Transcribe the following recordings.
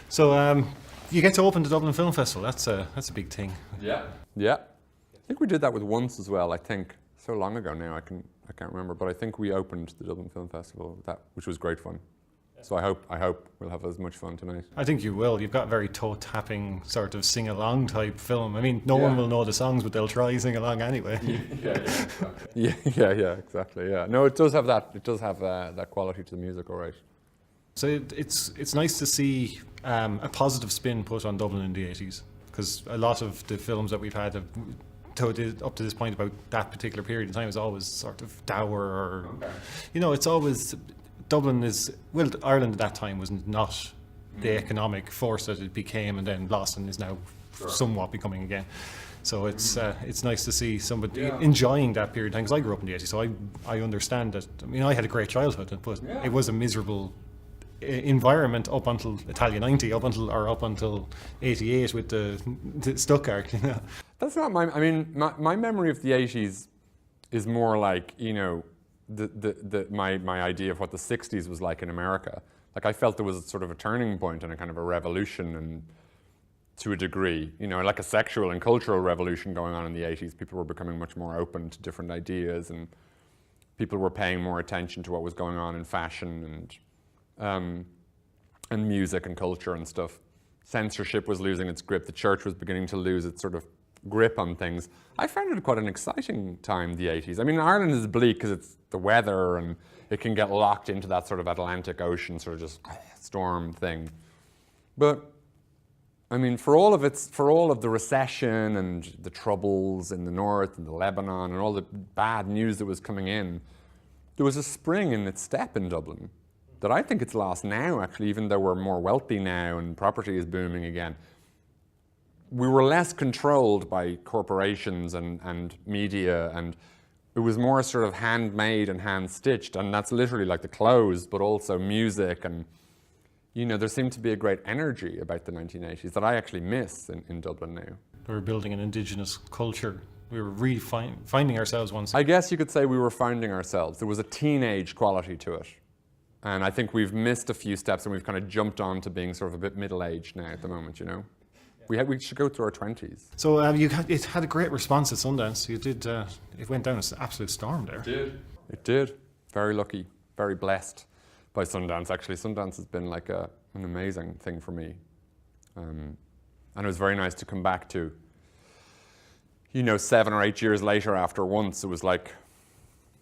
So you get to open the Dublin Film Festival. That's a big thing. Yeah. I think we did that with Once as well. I think so long ago now. I can't remember, but I think we opened the Dublin Film Festival with that, which was great fun. So I hope we'll have as much fun tonight. I think you will. You've got a very toe-tapping sort of sing-along type film. I mean, no one will know the songs, but they'll try sing along anyway. Yeah, exactly. Yeah, no, it does have that. It does have that quality to the music, all right. So it's nice to see a positive spin put on Dublin in the 80s, because a lot of the films that we've had up to this point about that particular period of time is always sort of dour, or it's always. Dublin Ireland at that time was not the economic force that it became and then lost and is now somewhat becoming again. So it's nice to see somebody enjoying that period of time, because I grew up in the 80s, so I understand that. I mean, I had a great childhood, but it was a miserable environment up until Italia 90, up until 88 with the Stuttgart. That's not my memory of the 80s is more like, my idea of what the 60s was like in America. Like, I felt there was sort of a turning point and a kind of a revolution, and to a degree, like a sexual and cultural revolution going on in the 80s. People were becoming much more open to different ideas, and people were paying more attention to what was going on in fashion and music and culture and stuff. Censorship was losing its grip. The church was beginning to lose its sort of grip on things. I found it quite an exciting time, the 80s. I mean, Ireland is bleak because it's the weather and it can get locked into that sort of Atlantic Ocean sort of just storm thing. But I mean, for all of the recession and the troubles in the north and the Lebanon and all the bad news that was coming in, there was a spring in its step in Dublin that I think it's lost now, actually, even though we're more wealthy now and property is booming again. We were less controlled by corporations and media, and it was more sort of handmade and hand-stitched, and that's literally like the clothes, but also music, and there seemed to be a great energy about the 1980s that I actually miss in Dublin now. We were building an indigenous culture. We were really finding ourselves once. I guess you could say we were finding ourselves. There was a teenage quality to it, and I think we've missed a few steps, and we've kind of jumped on to being sort of a bit middle-aged now at the moment, We should go through our 20s. So it had a great response at Sundance. You did. It went down as an absolute storm there. It did. Very lucky, very blessed by Sundance. Actually, Sundance has been like an amazing thing for me. And it was very nice to come back to, 7 or 8 years later after Once. It was like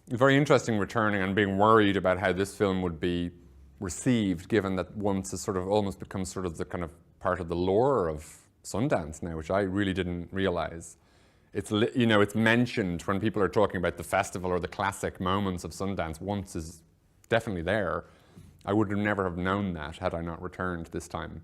very interesting returning and being worried about how this film would be received, given that Once has sort of almost become sort of the kind of part of the lore of Sundance now, which I really didn't realize. It's mentioned when people are talking about the festival or the classic moments of Sundance. Once is definitely there. I would have never have known that had I not returned this time.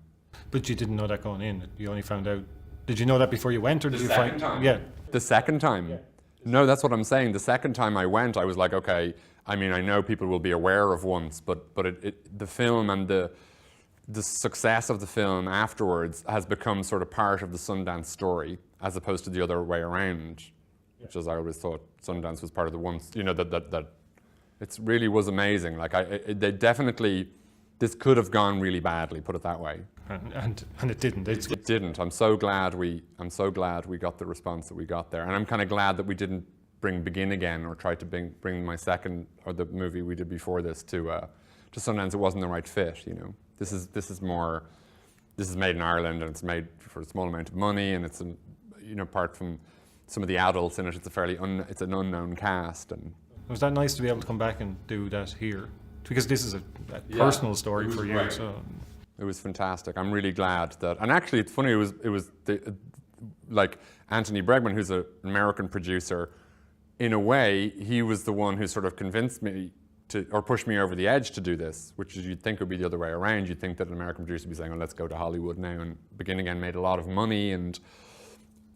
But you didn't know that going in. You only found out. Did you know that before you went, or did you find? Yeah. The second time. Yeah. No, that's what I'm saying. The second time I went, I was like, okay. I mean, I know people will be aware of Once, but the film and the success of the film afterwards has become sort of part of the Sundance story, as opposed to the other way around, which is I always thought Sundance was part of the Once. That it really was amazing. Like they definitely, this could have gone really badly. Put it that way. And it didn't. It didn't. I'm so glad we got the response that we got there, and I'm kind of glad that we didn't bring Begin Again or try to bring my second or the movie we did before this to Sundance. It wasn't the right fit. This is made in Ireland, and it's made for a small amount of money, and it's apart from some of the adults in it, it's it's an unknown cast. And was that nice to be able to come back and do that here? Because this is a personal story for you. Great. So it was fantastic. I'm really glad that. And actually, it's funny. It was like Anthony Bregman, who's an American producer. In a way, he was the one who sort of convinced me or pushed me over the edge to do this, which you'd think would be the other way around. You'd think that an American producer would be saying, "Well, let's go to Hollywood now." And Begin Again made a lot of money, and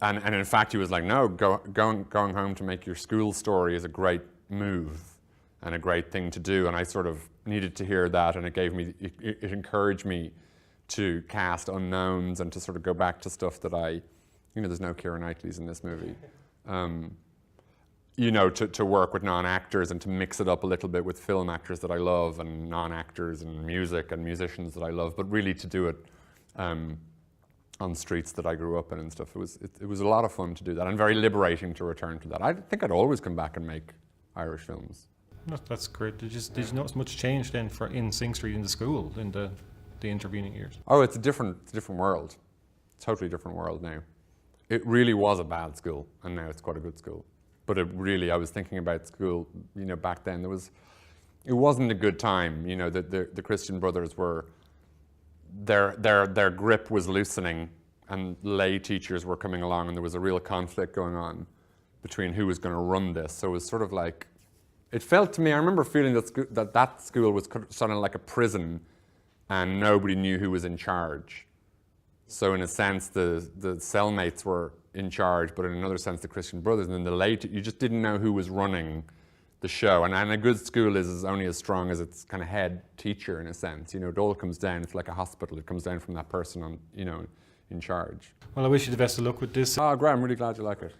in fact, he was like, "No, going home to make your school story is a great move and a great thing to do." And I sort of needed to hear that, and it encouraged me to cast unknowns and to sort of go back to stuff that there's no Keira Knightleys in this movie. To work with non-actors and to mix it up a little bit with film actors that I love and non-actors and music and musicians that I love, but really to do it on streets that I grew up in and stuff. It was a lot of fun to do that and very liberating to return to that. I think I'd always come back and make Irish films. That's great. Did you notice much change then in Sing Street in the school in the intervening years? Oh, it's a different world. Totally different world now. It really was a bad school, and now it's quite a good school. But I was thinking about school, back then it wasn't a good time. The Christian Brothers were, their grip was loosening, and lay teachers were coming along, and there was a real conflict going on between who was going to run this. So it was sort of like, it felt to me, I remember feeling that school was sort of like a prison, and nobody knew who was in charge. So in a sense, the cellmates were in charge, but in another sense, the Christian Brothers, and then the lay, you just didn't know who was running the show. And a good school is only as strong as its kind of head teacher, in a sense. It all comes down. It's like a hospital. It comes down from that person in charge. Well, I wish you the best of luck with this. Oh, great. I'm really glad you like it.